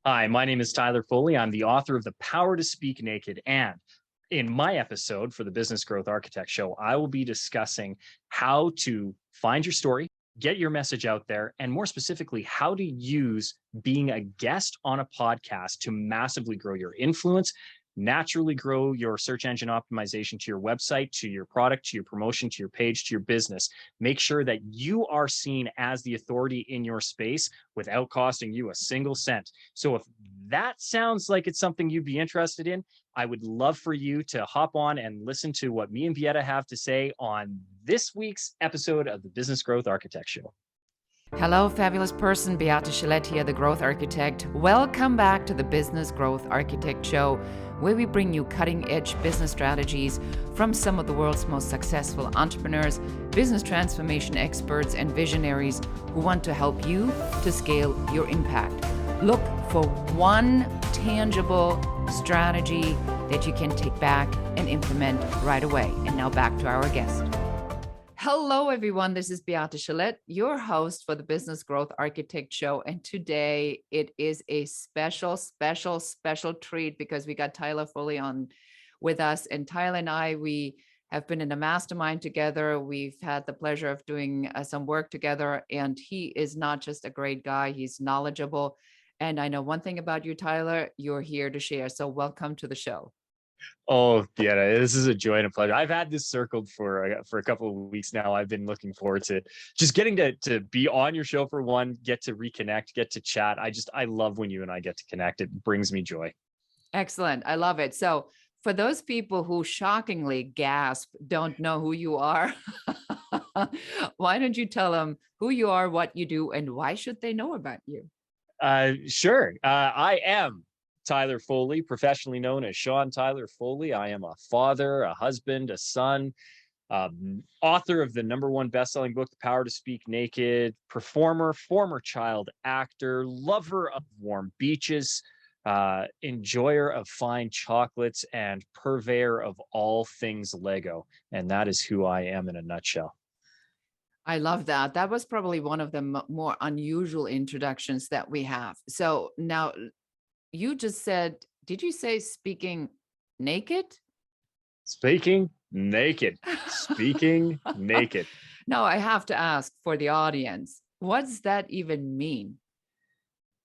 Hi, my name is Tyler Foley. I'm the author of The Power to Speak Naked. And in my episode for the Business Growth Architect Show, I will be discussing how to find your story, get your message out there, and more specifically, how to use being a guest on a podcast to massively grow your influence, naturally grow your search engine optimization to your website, to your product, to your promotion, to your page, to your business. Make sure that you are seen as the authority in your space without costing you a single cent. So if that sounds like it's something you'd be interested in, I would love for you to hop on and listen to what me and Vieta have to say on this week's episode of the Business Growth Architect Show. Hello, fabulous person. Beata Gillette here, the Growth Architect. Welcome back to the Business Growth Architect Show, where we bring you cutting-edge business strategies from some of the world's most successful entrepreneurs, business transformation experts, and visionaries who want to help you to scale your impact. Look for one tangible strategy that you can take back and implement right away. And now back to our guest. Hello, everyone. This is Beata Gillette, your host for the Business Growth Architect Show. And today it is a special treat because we got Tyler Foley on with us. And Tyler and I, we have been in a mastermind together. We've had the pleasure of doing some work together. And he is not just a great guy, he's knowledgeable. And I know one thing about you, Tyler, you're here to share. So welcome to the show. Oh, yeah, this is a joy and a pleasure. I've had this circled for a couple of weeks now. I've been looking forward to just getting to be on your show for one, get to reconnect, get to chat. I love when you and I get to connect. It brings me joy. Excellent. I love it. So for those people who shockingly gasp, don't know who you are, why don't you tell them who you are, what you do, and why should they know about you? Sure. I am Tyler Foley, professionally known as Sean Tyler Foley. I am a father, a husband, a son, author of the #1 bestselling book, The Power to Speak Naked, performer, former child actor, lover of warm beaches, enjoyer of fine chocolates, and purveyor of all things Lego. And that is who I am in a nutshell. I love that. That was probably one of the more unusual introductions that we have. So now you just said, did you say speaking naked? Speaking naked. Speaking naked. No, I have to ask for the audience, what does that even mean?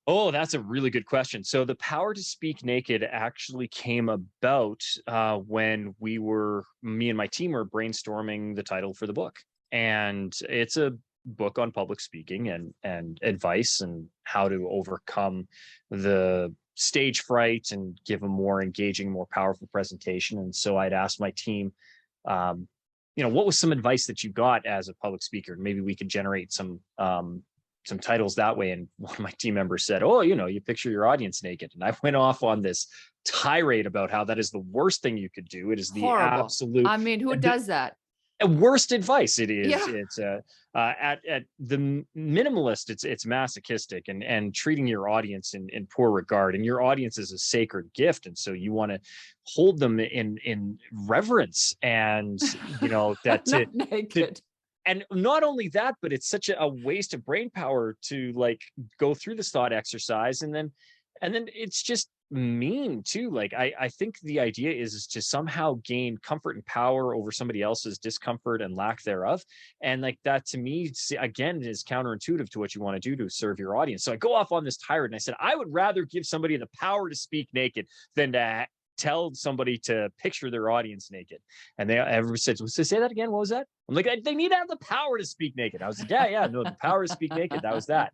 Oh, that's a really good question. So the Power to Speak Naked actually came about when me and my team were brainstorming the title for the book. And it's a book on public speaking and advice and how to overcome the stage fright and give a more engaging, more powerful presentation. And so I'd asked my team, what was some advice that you got as a public speaker? And maybe we could generate some titles that way. And one of my team members said, oh, you picture your audience naked. And I went off on this tirade about how that is the worst thing you could do. It is the Horrible. absolute. I mean, who does that? Worst advice. It is. Yeah. It's at the minimalist. It's masochistic and treating your audience in poor regard. And your audience is a sacred gift, and so you want to hold them in reverence. And that Not naked. and not only that, but it's such a waste of brain power to go through this thought exercise, and then it's just mean too. I think the idea is to somehow gain comfort and power over somebody else's discomfort and lack thereof. And that to me, again, is counterintuitive to what you want to do to serve your audience. So I go off on this tirade and I said, I would rather give somebody the power to speak naked than to tell somebody to picture their audience naked. And everyone said, so say that again. What was that? I'm like, they need to have the power to speak naked. I was like, yeah, no, the power to speak naked. That was that.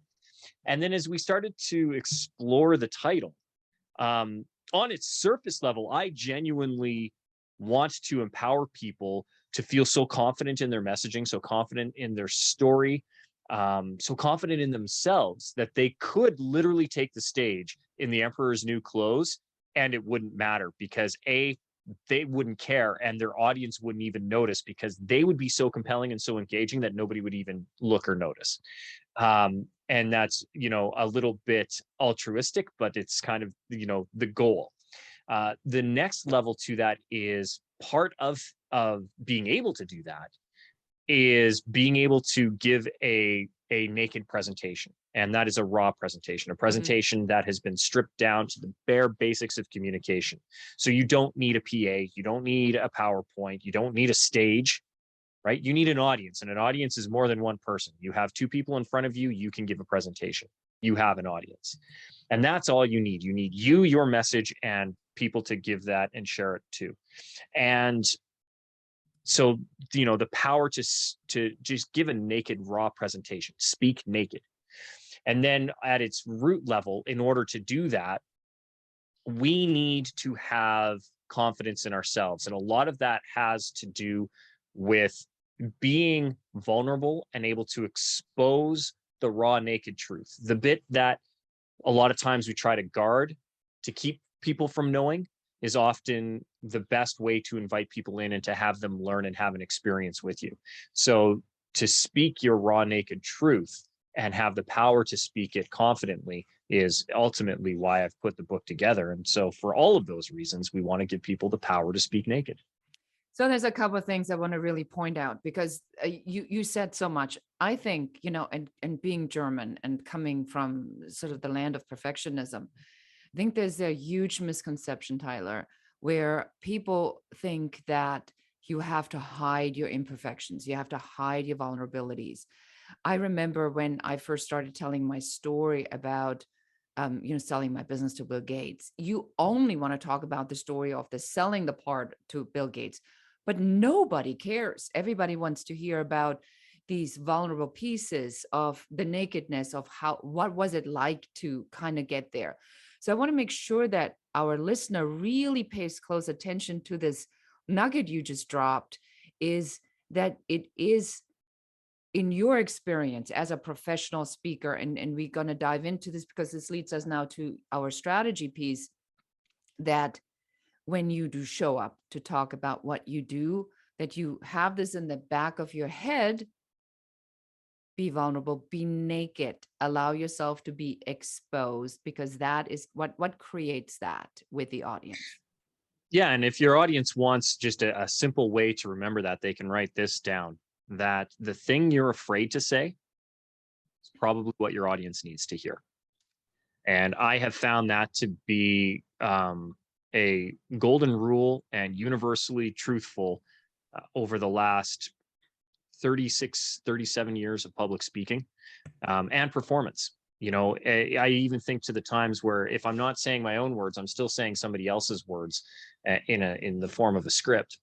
And then as we started to explore the title, on its surface level, I genuinely want to empower people to feel so confident in their messaging, so confident in their story, so confident in themselves that they could literally take the stage in the Emperor's New Clothes and it wouldn't matter because they wouldn't care and their audience wouldn't even notice because they would be so compelling and so engaging that nobody would even look or notice. And that's, a little bit altruistic, but it's kind of, the goal. The next level to that is part of being able to do that is being able to give a naked presentation. And that is a raw presentation, a presentation that has been stripped down to the bare basics of communication. So you don't need a PA, you don't need a PowerPoint, you don't need a stage, right? You need an audience, and an audience is more than one person. You have two people in front of you, you can give a presentation. You have an audience. And that's all you need. You need you, your message, and people to give that and share it too. And so, the power to just give a naked, raw presentation, speak naked. And then at its root level, in order to do that, we need to have confidence in ourselves. And a lot of that has to do with being vulnerable and able to expose the raw, naked truth. The bit that a lot of times we try to guard to keep people from knowing is often the best way to invite people in and to have them learn and have an experience with you. So to speak your raw, naked truth and have the power to speak it confidently is ultimately why I've put the book together. And so for all of those reasons, we want to give people the power to speak naked. So there's a couple of things I want to really point out, because you said so much. I think, and being German and coming from sort of the land of perfectionism, I think there's a huge misconception, Tyler, where people think that you have to hide your imperfections, you have to hide your vulnerabilities. I remember when I first started telling my story about, selling my business to Bill Gates. You only want to talk about the story of the selling the part to Bill Gates, but nobody cares. Everybody wants to hear about these vulnerable pieces of the nakedness of what was it like to kind of get there. So I want to make sure that our listener really pays close attention to this nugget you just dropped, is that it is, in your experience as a professional speaker, and we're going to dive into this because this leads us now to our strategy piece, that when you do show up to talk about what you do, that you have this in the back of your head: be vulnerable, be naked, allow yourself to be exposed, because that is what creates that with the audience. Yeah. And if your audience wants just a simple way to remember that, they can write this down, that the thing you're afraid to say is probably what your audience needs to hear. And I have found that to be a golden rule and universally truthful over the last 36, 37 years of public speaking and performance. I even think to the times where if I'm not saying my own words, I'm still saying somebody else's words in the form of a script.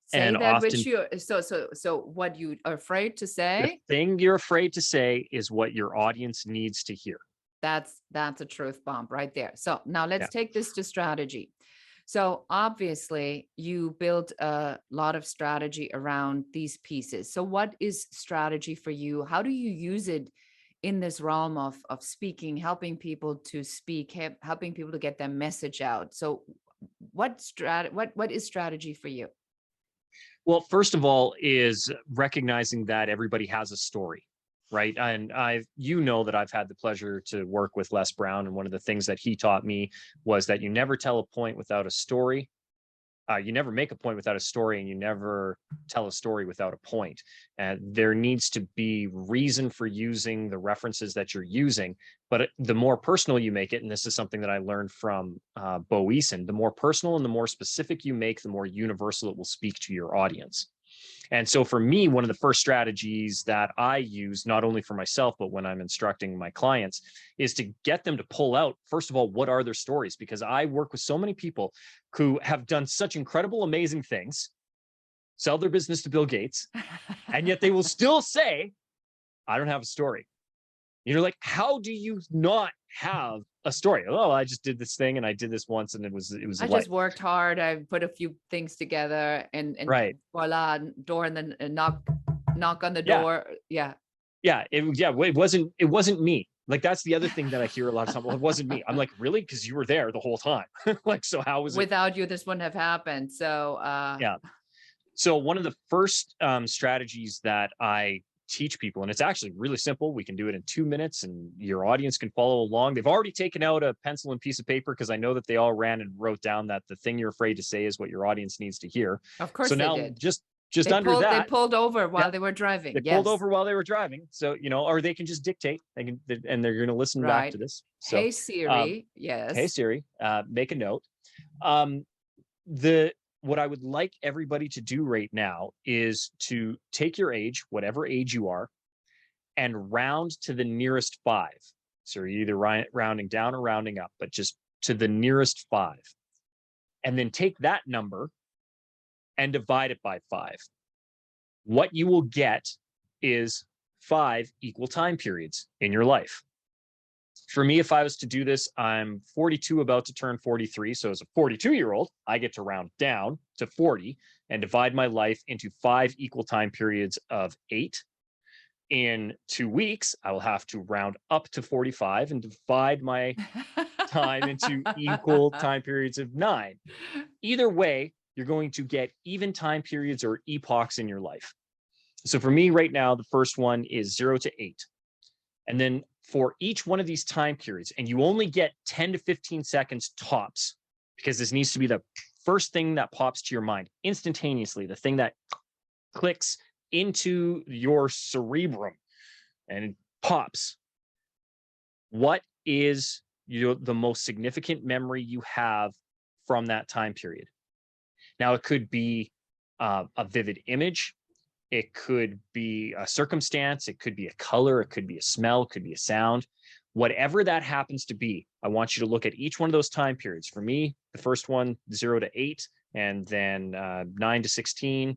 Say and that often which you so what you are afraid to the say. thing you're afraid to say is what your audience needs to hear. That's a truth bomb right there. So now let's Yeah. take this to strategy. So obviously you built a lot of strategy around these pieces. So what is strategy for you? How do you use it in this realm of speaking, helping people to speak, helping people to get their message out? So what is strategy for you? Well, first of all, is recognizing that everybody has a story, right? And that I've had the pleasure to work with Les Brown, and one of the things that he taught me was that you never tell a point without a story. You never make a point without a story, and you never tell a story without a point. And there needs to be reason for using the references that you're using. But the more personal you make it, and this is something that I learned from Bo Eason, the more personal and the more specific you make, the more universal it will speak to your audience. And so for me, one of the first strategies that I use, not only for myself, but when I'm instructing my clients, is to get them to pull out, first of all, what are their stories? Because I work with so many people who have done such incredible, amazing things, sell their business to Bill Gates, and yet they will still say, I don't have a story. You're like, how do you not have a story? Oh, I just did this thing and I did this once and it was I just worked hard. I put a few things together and right. Voila, door, and then knock on the Yeah. door. Yeah. It wasn't me. Like, that's the other thing that I hear a lot of times. Well, it wasn't me. I'm like, really? Because you were there the whole time. Like, so how was it? Without you, this wouldn't have happened. So yeah. So one of the first strategies that I teach people, and it's actually really simple. We can do it in 2 minutes and your audience can follow along. They've already taken out a pencil and piece of paper because I know that they all ran and wrote down that the thing you're afraid to say is what your audience needs to hear. of course So they now did. just under They that. pulled over while Yeah, they were driving. they pulled over while they were driving. So, or they can just dictate. They can, and they're going to listen back to this. So, Hey Siri. hey Yes. Siri, make a note. What I would like everybody to do right now is to take your age, whatever age you are, and round to the nearest 5. So you're either rounding down or rounding up, but just to the nearest 5. And then take that number and divide it by 5. What you will get is 5 equal time periods in your life. For me, if I was to do this, I'm 42, about to turn 43. So as a 42-year-old, I get to round down to 40 and divide my life into 5 equal time periods of 8. In 2 weeks, I will have to round up to 45 and divide my time into equal time periods of 9. Either way, you're going to get even time periods or epochs in your life. So for me right now, the first one is 0 to 8. And then for each one of these time periods, and you only get 10 to 15 seconds tops, because this needs to be the first thing that pops to your mind instantaneously, the thing that clicks into your cerebrum and it pops. What is the most significant memory you have from that time period? Now, it could be a vivid image. It could be a circumstance. It could be a color. It could be a smell. It could be a sound. Whatever that happens to be, I want you to look at each one of those time periods. For me, the first one, 0 to 8, and then 9 to 16.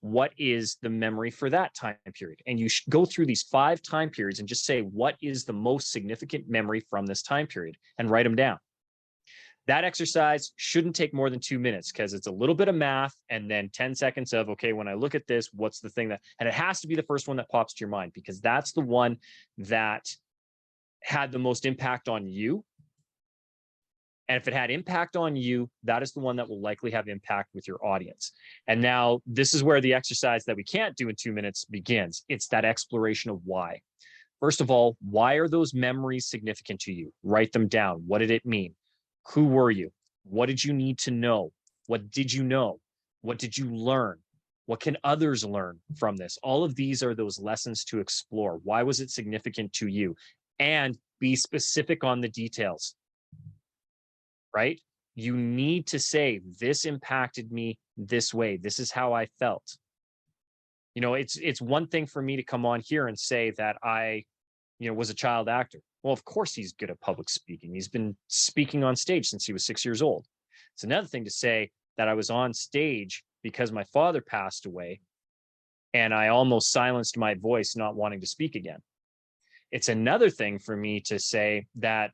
What is the memory for that time period? And you should go through these 5 time periods and just say, what is the most significant memory from this time period? And write them down. That exercise shouldn't take more than 2 minutes, because it's a little bit of math and then 10 seconds of, okay, when I look at this, what's the thing and it has to be the first one that pops to your mind, because that's the one that had the most impact on you. And if it had impact on you, that is the one that will likely have impact with your audience. And now this is where the exercise that we can't do in 2 minutes begins. It's that exploration of why. First of all, why are those memories significant to you? Write them down. What did it mean? Who were you? What did you need to know? What did you know? What did you learn? What can others learn from this? All of these are those lessons to explore. Why was it significant to you? And be specific on the details, right? You need to say, this impacted me this way. This is how I felt. It's one thing for me to come on here and say that I was a child actor. Well, of course he's good at public speaking. He's been speaking on stage since he was 6 years old. It's another thing to say that I was on stage because my father passed away and I almost silenced my voice, not wanting to speak again. It's another thing for me to say that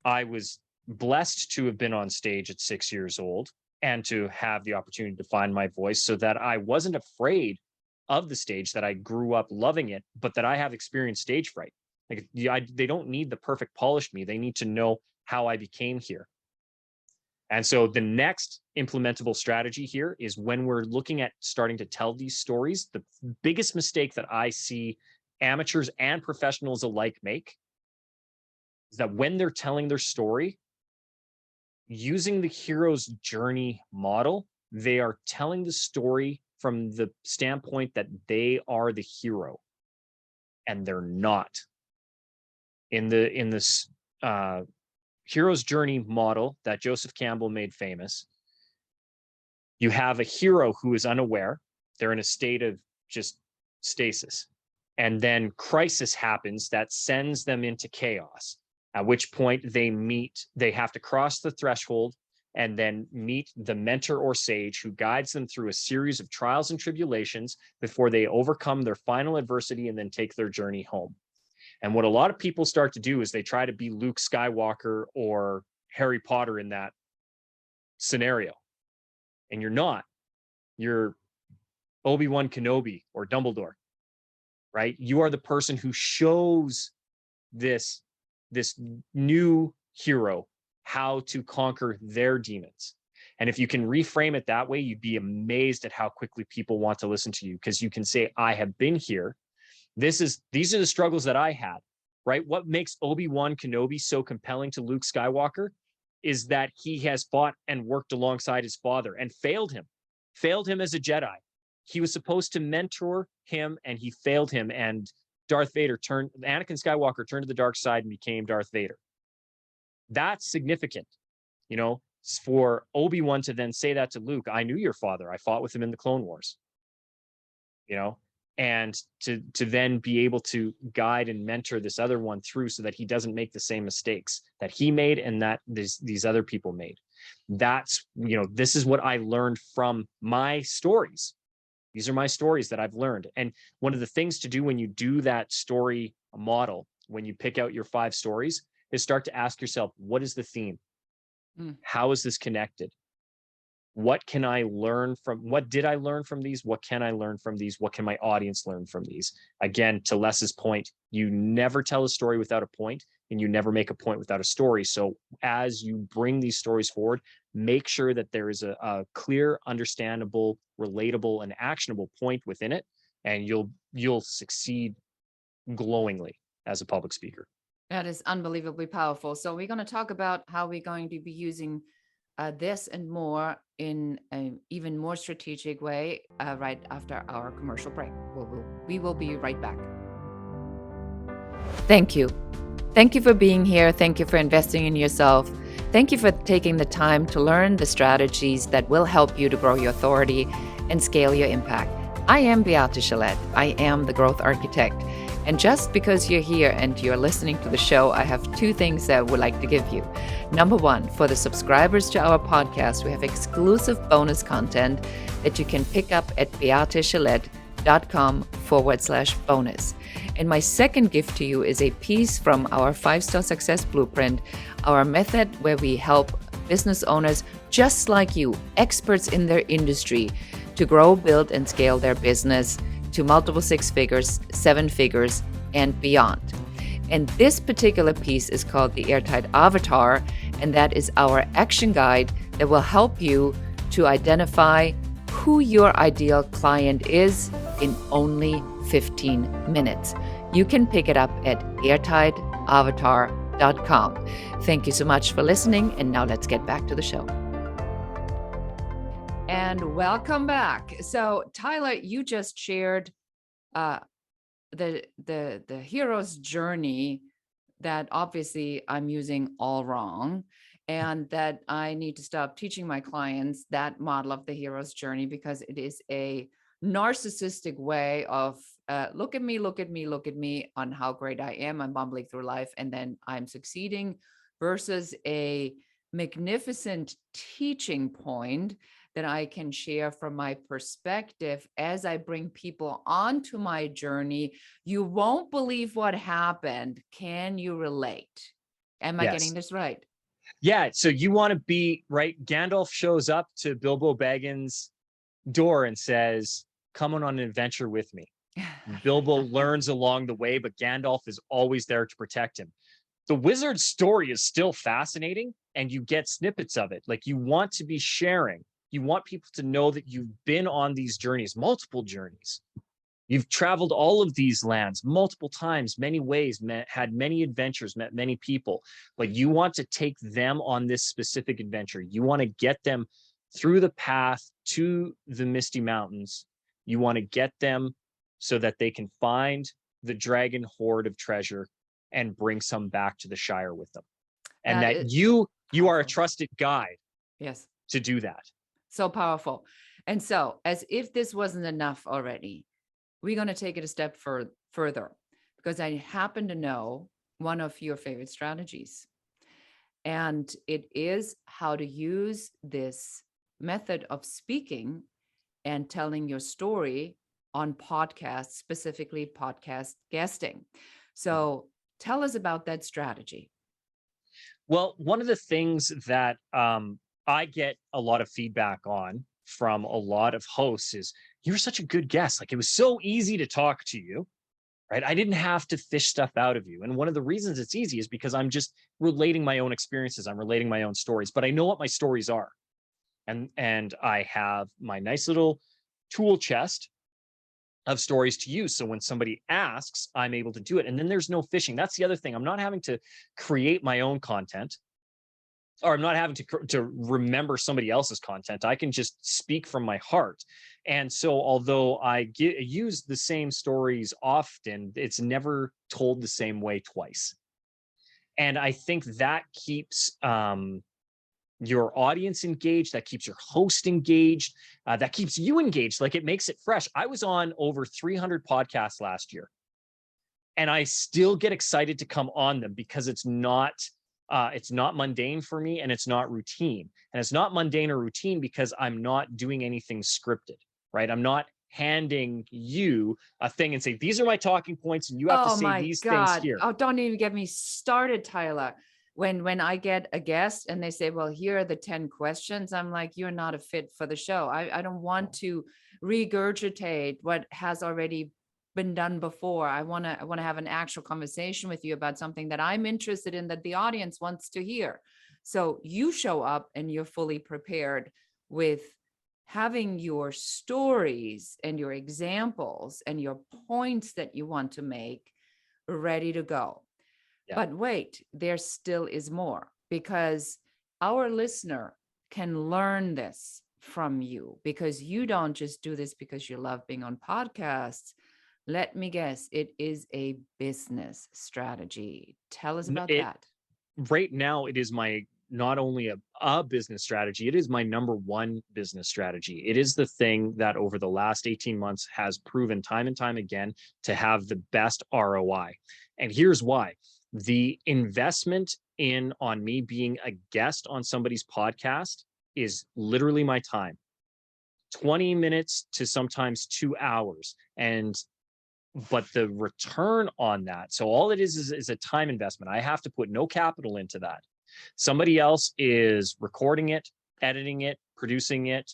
I was blessed to have been on stage at 6 years old and to have the opportunity to find my voice, so that I wasn't afraid of the stage, that I grew up loving it, but that I have experienced stage fright. They don't need the perfect polished me. They need to know how I became here. And so the next implementable strategy here is, when we're looking at starting to tell these stories, the biggest mistake that I see amateurs and professionals alike make is that when they're telling their story, using the hero's journey model, they are telling the story from the standpoint that they are the hero, and they're not. In this hero's journey model that Joseph Campbell made famous, you have a hero who is unaware. They're in a state of just stasis. And then crisis happens that sends them into chaos, at which point they have to cross the threshold and then meet the mentor or sage who guides them through a series of trials and tribulations before they overcome their final adversity and then take their journey home. And what a lot of people start to do is they try to be Luke Skywalker or Harry Potter in that scenario. And you're not. You're Obi-Wan Kenobi or Dumbledore, right? You are the person who shows this new hero how to conquer their demons. And if you can reframe it that way, you'd be amazed at how quickly people want to listen to you, because you can say, I have been here. These are the struggles that I had, right? What makes Obi-Wan Kenobi so compelling to Luke Skywalker is that he has fought and worked alongside his father and failed him as a Jedi. he was supposed to mentor him and he failed him, and Anakin Skywalker turned to the dark side and became Darth Vader. That's significant, for Obi-Wan to then say that to Luke. I knew your father. I fought with him in the Clone Wars, and to then be able to guide and mentor this other one through so that he doesn't make the same mistakes that he made and that these other people made. That's, this is what I learned from my stories. These are my stories that I've learned. And one of the things to do when you do that story model, when you pick out your 5 stories, is start to ask yourself, what is the theme? How is this connected? What did I learn from these? What can I learn from these? What can my audience learn from these? Again, to Les's point, you never tell a story without a point, and you never make a point without a story. So as you bring these stories forward, make sure that there is a clear, understandable, relatable, and actionable point within it, and you'll succeed glowingly as a public speaker. That is unbelievably powerful. So we're going to talk about how we're going to be using this and more in an even more strategic way right after our commercial break. We will be right back. Thank you. Thank you for being here. Thank you for investing in yourself. Thank you for taking the time to learn the strategies that will help you to grow your authority and scale your impact. I am Beate Gillette. I am the Growth Architect. And just because you're here and you're listening to the show, I have 2 things that I would like to give you. Number 1, for the subscribers to our podcast, we have exclusive bonus content that you can pick up at beategillette.com/bonus. And my second gift to you is a piece from our 5-Star Success Blueprint, our method where we help business owners just like you, experts in their industry, to grow, build, and scale their business to multiple 6 figures, 7 figures, and beyond. And this particular piece is called the Airtight Avatar, and that is our action guide that will help you to identify who your ideal client is in only 15 minutes. You can pick it up at airtightavatar.com. Thank you so much for listening, and now let's get back to the show. And welcome back. So, Tyler, you just shared the hero's journey that obviously I'm using all wrong, and that I need to stop teaching my clients that model of the hero's journey because it is a narcissistic way of look at me on how great I am. I'm bumbling through life and then I'm succeeding, versus a magnificent teaching point that I can share from my perspective as I bring people onto my journey. You won't believe what happened. Can you relate? Am I getting this right? Yeah. So you want to be right. Gandalf shows up to Bilbo Baggins' door and says, come on an adventure with me. Bilbo learns along the way, but Gandalf is always there to protect him. The wizard's story is still fascinating, and you get snippets of it. Like, you want to be sharing. You want people to know that you've been on these journeys, multiple journeys. You've traveled all of these lands multiple times, many ways, had many adventures, met many people, but you want to take them on this specific adventure. You want to get them through the path to the Misty Mountains. You want to get them so that they can find the dragon hoard of treasure and bring some back to the Shire with them. And that you are a trusted guide. Yes. To do that. So powerful. And so, as if this wasn't enough already, we're going to take it a step further, because I happen to know one of your favorite strategies. And it is how to use this method of speaking and telling your story on podcasts, specifically podcast guesting. So tell us about that strategy. Well, one of the things that I get a lot of feedback on from a lot of hosts is, you're such a good guest. Like, it was so easy to talk to you, right? I didn't have to fish stuff out of you. And one of the reasons it's easy is because I'm just relating my own experiences. I'm relating my own stories, but I know what my stories are. And I have my nice little tool chest of stories to use. So when somebody asks, I'm able to do it. And then there's no fishing. That's the other thing. I'm not having to create my own content. or I'm not having to remember somebody else's content. I can just speak from my heart. And so although use the same stories often, it's never told the same way twice. And I think that keeps your audience engaged, that keeps your host engaged, that keeps you engaged. Like, it makes it fresh. I was on over 300 podcasts last year, and I still get excited to come on them because it's not mundane for me, and it's not routine. And it's not mundane or routine because I'm not doing anything scripted, right? I'm not handing you a thing and say, these are my talking points and you have to Oh say my these things God. here. Oh, don't even get me started, Tyler. When I get a guest and they say, well, here are the 10 questions, I'm like, you're not a fit for the show. I don't want to regurgitate what has already been done before. I want to have an actual conversation with you about something that I'm interested in, that the audience wants to hear. So you show up and you're fully prepared with having your stories and your examples and your points that you want to make ready to go. Yeah. But wait, there still is more, because our listener can learn this from you, because you don't just do this because you love being on podcasts. Let me guess, it is a business strategy. Tell us about that. Right now, it is not only a business strategy, it is my number one business strategy. It is the thing that over the last 18 months has proven time and time again to have the best ROI. And here's why. The investment on me being a guest on somebody's podcast is literally my time. 20 minutes to sometimes 2 hours. But the return on that, so all it is a time investment. I have to put no capital into that. Somebody else is recording it, editing it, producing it,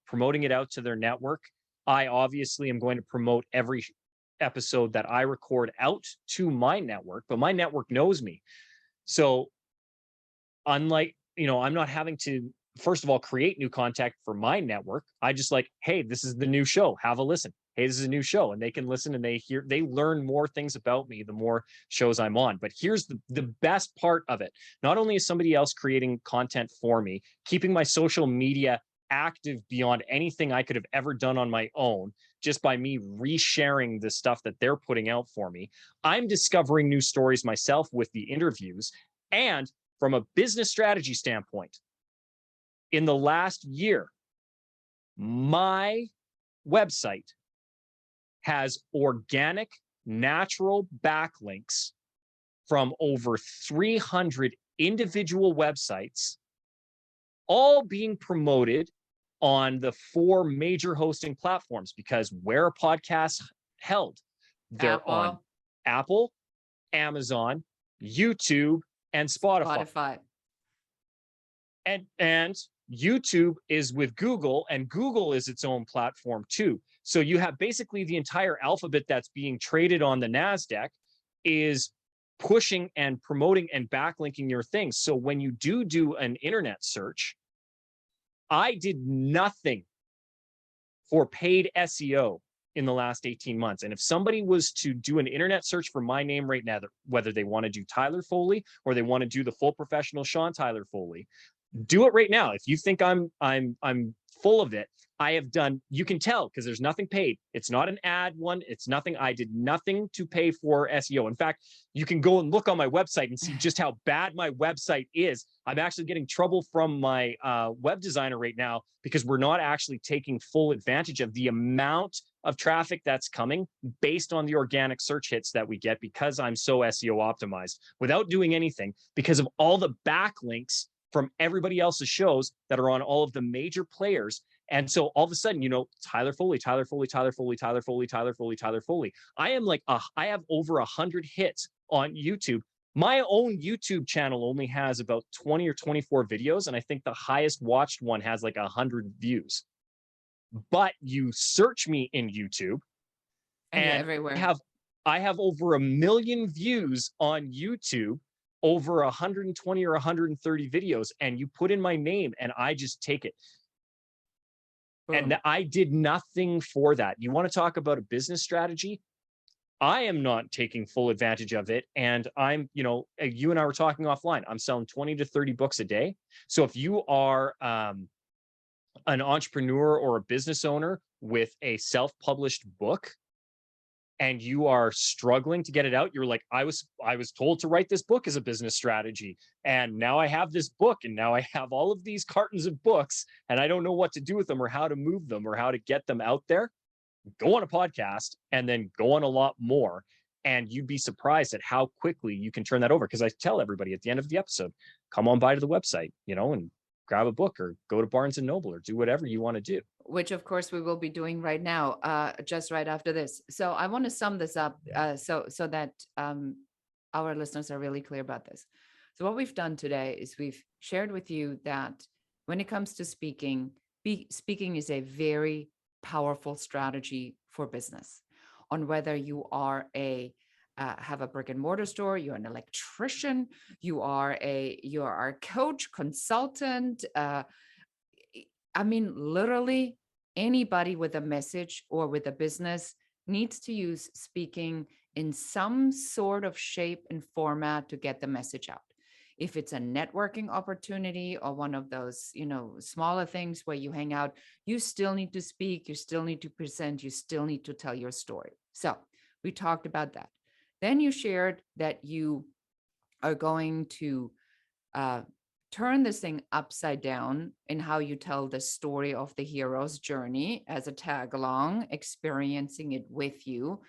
promoting it out to their network. I obviously am going to promote every episode that I record out to my network, but my network knows me. So unlike, I'm not having to, first of all, create new content for my network. I just like, hey, this is the new show. Have a listen. Hey, this is a new show, and they can listen and they learn more things about me the more shows I'm on. But here's the best part of it. Not only is somebody else creating content for me, keeping my social media active beyond anything I could have ever done on my own, just by me resharing the stuff that they're putting out for me. I'm discovering new stories myself with the interviews. And from a business strategy standpoint, in the last year, my website has organic, natural backlinks from over 300 individual websites, all being promoted on the 4 major hosting platforms, because where are podcasts held? They're on Apple, Amazon, YouTube, and Spotify. And YouTube is with Google, and Google is its own platform too. So you have basically the entire alphabet that's being traded on the NASDAQ is pushing and promoting and backlinking your things. So when you do an internet search, I did nothing for paid SEO in the last 18 months. And if somebody was to do an internet search for my name right now, whether they want to do Tyler Foley or they want to do the full professional Sean Tyler Foley, do it right now. If you think I'm full of it, I have done, you can tell because there's nothing paid. It's not an ad one. It's nothing. I did nothing to pay for SEO. In fact, you can go and look on my website and see just how bad my website is. I'm actually getting trouble from my web designer right now because we're not actually taking full advantage of the amount of traffic that's coming based on the organic search hits that we get, because I'm so SEO optimized without doing anything, because of all the backlinks from everybody else's shows that are on all of the major players. And so all of a sudden, Tyler Foley, Tyler Foley, Tyler Foley, Tyler Foley, Tyler Foley, Tyler Foley. I have over 100 hits on YouTube. My own YouTube channel only has about 20 or 24 videos, and I think the highest watched one has like 100 views. But you search me in YouTube, and everywhere. I have over 1 million views on YouTube, over 120 or 130 videos, and you put in my name and I just take it. Boom. And I did nothing for that. You want to talk about a business strategy? I am not taking full advantage of it. And I'm, you and I were talking offline. I'm selling 20 to 30 books a day. So if you are an entrepreneur or a business owner with a self-published book and you are struggling to get it out, you're like, I was told to write this book as a business strategy, and now I have this book, and now I have all of these cartons of books, and I don't know what to do with them or how to move them or how to get them out there. Go on a podcast and then go on a lot more, and you'd be surprised at how quickly you can turn that over. Because I tell everybody at the end of the episode, come on by to the website, and grab a book or go to Barnes and Noble or do whatever you want to do. Which of course we will be doing right now, just right after this. So I want to sum this up so that our listeners are really clear about this. So what we've done today is we've shared with you that when it comes to speaking is a very powerful strategy for business. On whether you are have a brick and mortar store, you're an electrician, you are a coach, consultant. I mean, literally anybody with a message or with a business needs to use speaking in some sort of shape and format to get the message out. If it's a networking opportunity or one of those, smaller things where you hang out, you still need to speak, you still need to present, you still need to tell your story. So we talked about that. Then you shared that you are going to turn this thing upside down in how you tell the story of the hero's journey as a tag along, experiencing it with you.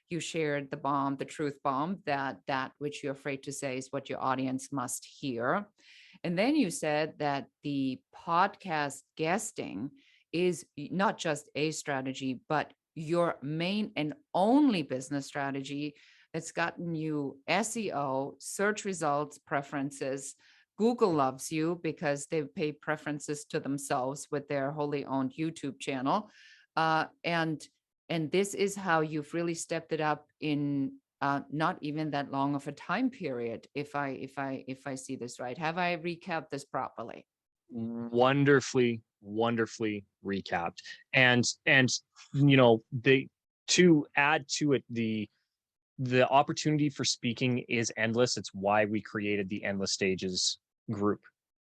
You shared the truth bomb, that which you're afraid to say is what your audience must hear. And then you said that the podcast guesting is not just a strategy, but your main and only business strategy that's gotten you SEO, search results, preferences. Google loves you because they pay preferences to themselves with their wholly owned YouTube channel. And this is how you've really stepped it up in not even that long of a time period. If I see this right, have I recapped this properly? Wonderfully recapped. And to add to it, the opportunity for speaking is endless. It's why we created the Endless Stages group,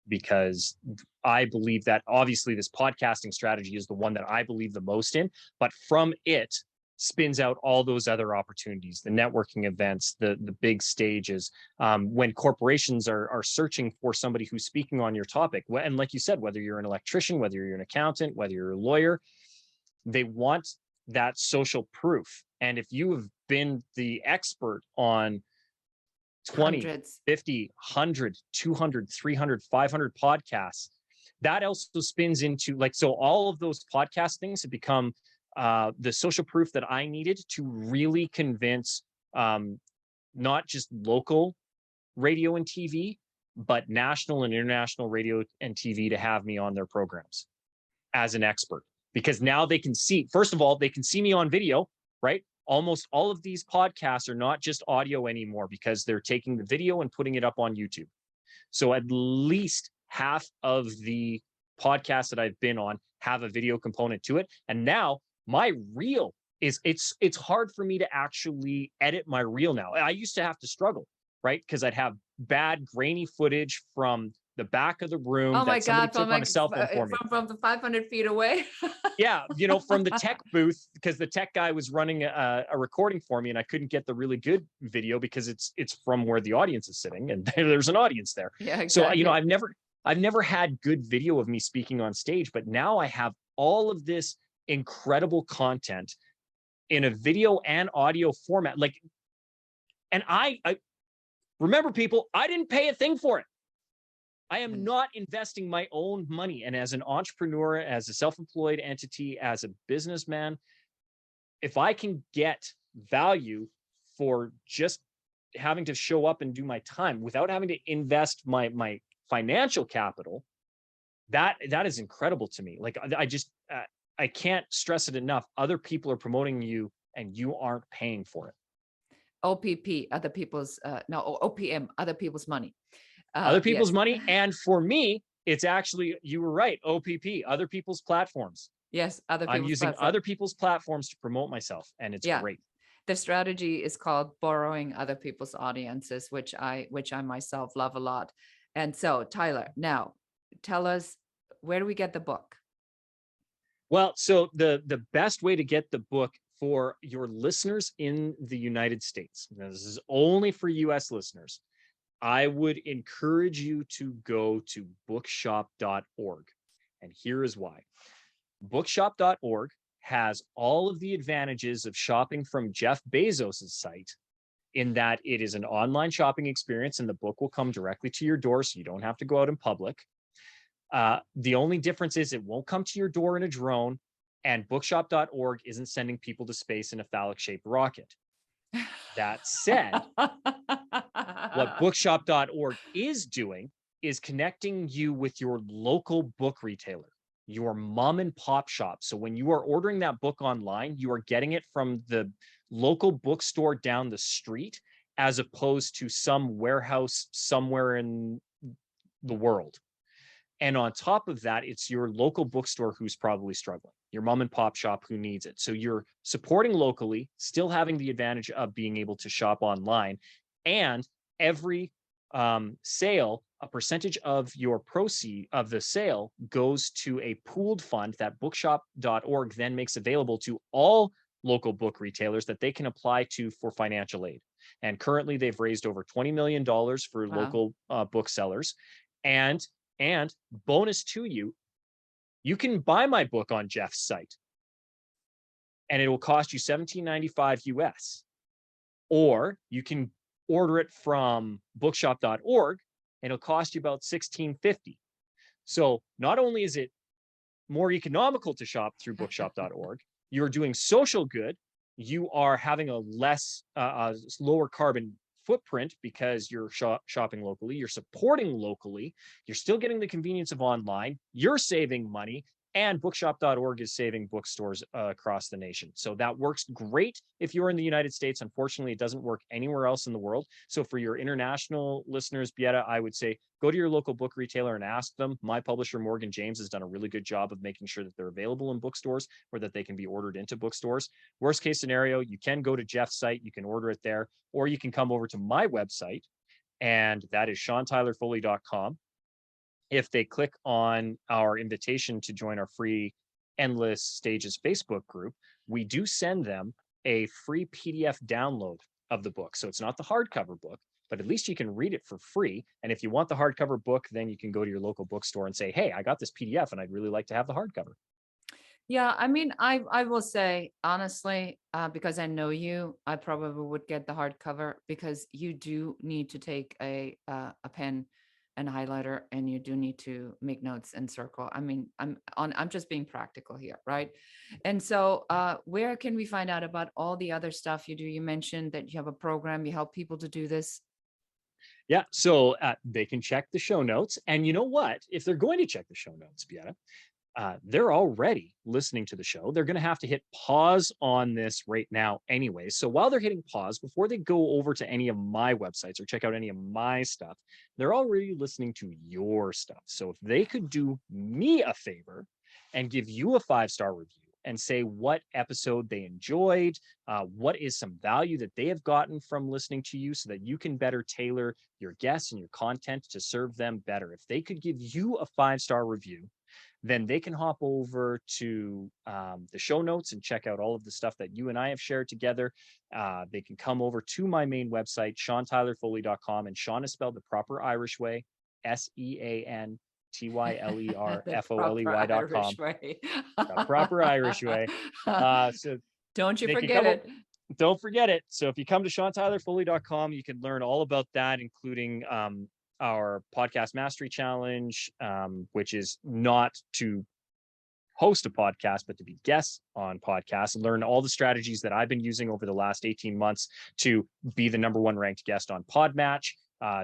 because I believe that obviously this podcasting strategy is the one that I believe the most in, but from it spins out all those other opportunities, the networking events, the big stages, when corporations are searching for somebody who's speaking on your topic. And like you said, whether you're an electrician, whether you're an accountant, whether you're a lawyer, they want that social proof. And if you have been the expert on 20, Hundreds. 50, 100, 200, 300, 500 podcasts, that also spins into so all of those podcast things have become the social proof that I needed to really convince not just local radio and TV, but national and international radio and TV to have me on their programs as an expert. Because now they can see, first of all, they can see me on video, right? Almost all of these podcasts are not just audio anymore because they're taking the video and putting it up on YouTube. So at least half of the podcasts that I've been on have a video component to it. And now my reel is, it's hard for me to actually edit my reel now. I used to have to struggle, right? Because I'd have bad grainy footage from the back of the room. Oh my God, took on a cell phone for me. From the 500 feet away. Yeah, from the tech booth, because the tech guy was running a recording for me, and I couldn't get the really good video because it's from where the audience is sitting, and there's an audience there. Yeah, exactly. So I've never had good video of me speaking on stage, but now I have all of this incredible content in a video and audio format. And I remember, people, I didn't pay a thing for it. I am not investing my own money. And as an entrepreneur, as a self-employed entity, as a businessman, if I can get value for just having to show up and do my time without having to invest my financial capital, that is incredible to me. I can't stress it enough. Other people are promoting you and you aren't paying for it. OPP, other people's, OPM, other people's money. Other people's money. And for me, it's actually, you were right, OPP, other people's platforms. Yes, I'm using other people's platforms to promote myself, and it's great. The strategy is called borrowing other people's audiences, which I myself love a lot. And so, Tyler, now tell us, where do we get the book? Well, so the best way to get the book for your listeners in the United States, now this is only for US listeners, I would encourage you to go to bookshop.org. And here is why. Bookshop.org has all of the advantages of shopping from Jeff Bezos' site, in that it is an online shopping experience and the book will come directly to your door, so you don't have to go out in public. The only difference is it won't come to your door in a drone, and bookshop.org isn't sending people to space in a phallic-shaped rocket. That said, what bookshop.org is doing is connecting you with your local book retailer, your mom and pop shop. So when you are ordering that book online, you are getting it from the local bookstore down the street, as opposed to some warehouse somewhere in the world. And on top of that, it's your local bookstore who's probably struggling, your mom and pop shop who needs it. So you're supporting locally, still having the advantage of being able to shop online. And every sale, a percentage of your proceed of the sale goes to a pooled fund that bookshop.org then makes available to all local book retailers that they can apply to for financial aid. And currently they've raised over $20 million for Wow. local booksellers. And bonus to you, you can buy my book on Jeff's site, and it will cost you $17.95 US. Or you can order it from bookshop.org, and it'll cost you about $16.50. So not only is it more economical to shop through bookshop.org, you're doing social good, you are having a lower carbon footprint because you're shopping locally, you're supporting locally, you're still getting the convenience of online, you're saving money, and bookshop.org is saving bookstores across the nation. So that works great if you're in the United States. Unfortunately, it doesn't work anywhere else in the world. So for your international listeners, Beata, I would say go to your local book retailer and ask them. My publisher, Morgan James, has done a really good job of making sure that they're available in bookstores or that they can be ordered into bookstores. Worst case scenario, you can go to Jeff's site, you can order it there, or you can come over to my website, and that is SeanTylerFoley.com. If they click on our invitation to join our free Endless Stages Facebook group, we do send them a free PDF download of the book. So it's not the hardcover book, but at least you can read it for free. And if you want the hardcover book, then you can go to your local bookstore and say, hey, I got this PDF and I'd really like to have the hardcover. Yeah, I mean, I will say honestly, because I know you, I probably would get the hardcover, because you do need to take a pen and highlighter, and you do need to make notes and circle. I mean, I'm just being practical here, right? And so, where can we find out about all the other stuff you do? You mentioned that you have a program, you help people to do this. Yeah, so they can check the show notes. And you know what? If they're going to check the show notes, Beata, they're already listening to the show. They're going to have to hit pause on this right now anyway. So while they're hitting pause, before they go over to any of my websites or check out any of my stuff, they're already listening to your stuff. So if they could do me a favor and give you a 5-star review and say what episode they enjoyed, what is some value that they have gotten from listening to you, so that you can better tailor your guests and your content to serve them better. If they could give you a 5-star review, then they can hop over to the show notes and check out all of the stuff that you and I have shared together. They can come over to my main website, SeanTylerFoley.com, and Sean is spelled the proper Irish way, SeanTylerFoley.com. The proper Irish way. So don't you they can forget it. Don't forget it. So if you come to SeanTylerFoley.com, you can learn all about that, including our podcast mastery challenge, which is not to host a podcast, but to be guests on podcasts and learn all the strategies that I've been using over the last 18 months to be the #1 ranked guest on Podmatch,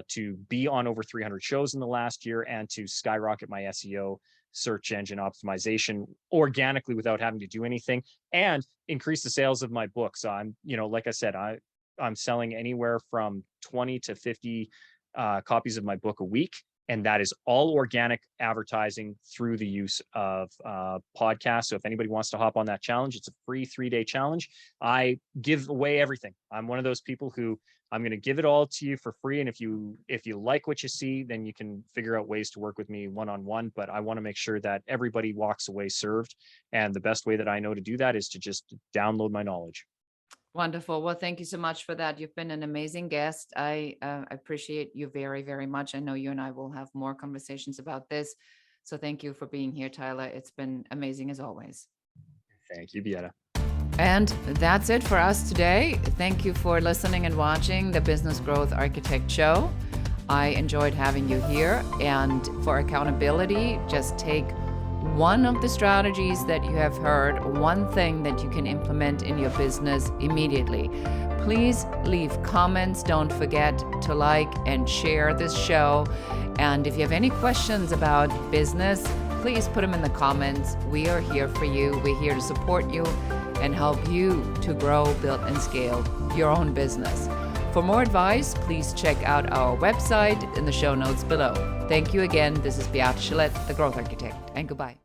to be on over 300 shows in the last year, and to skyrocket my SEO, search engine optimization, organically without having to do anything, and increase the sales of my book. So I'm, like I said, I'm selling anywhere from 20 to 50 copies of my book a week. And that is all organic advertising through the use of podcasts. So if anybody wants to hop on that challenge, it's a free 3-day challenge. I give away everything. I'm one of those people who I'm going to give it all to you for free. And if you like what you see, then you can figure out ways to work with me one-on-one. But I want to make sure that everybody walks away served. And the best way that I know to do that is to just download my knowledge. Wonderful. Well, thank you so much for that. You've been an amazing guest. I appreciate you very, very much. I know you and I will have more conversations about this. So thank you for being here, Tyler. It's been amazing as always. Thank you, Beata. And that's it for us today. Thank you for listening and watching the Business Growth Architect Show. I enjoyed having you here. And for accountability, just take one of the strategies that you have heard, one thing that you can implement in your business immediately. Please leave comments. Don't forget to like and share this show. And if you have any questions about business, please put them in the comments. We are here for you. We're here to support you and help you to grow, build, and scale your own business. For more advice, please check out our website in the show notes below. Thank you again. This is Beata Gillette, the Growth Architect, and goodbye.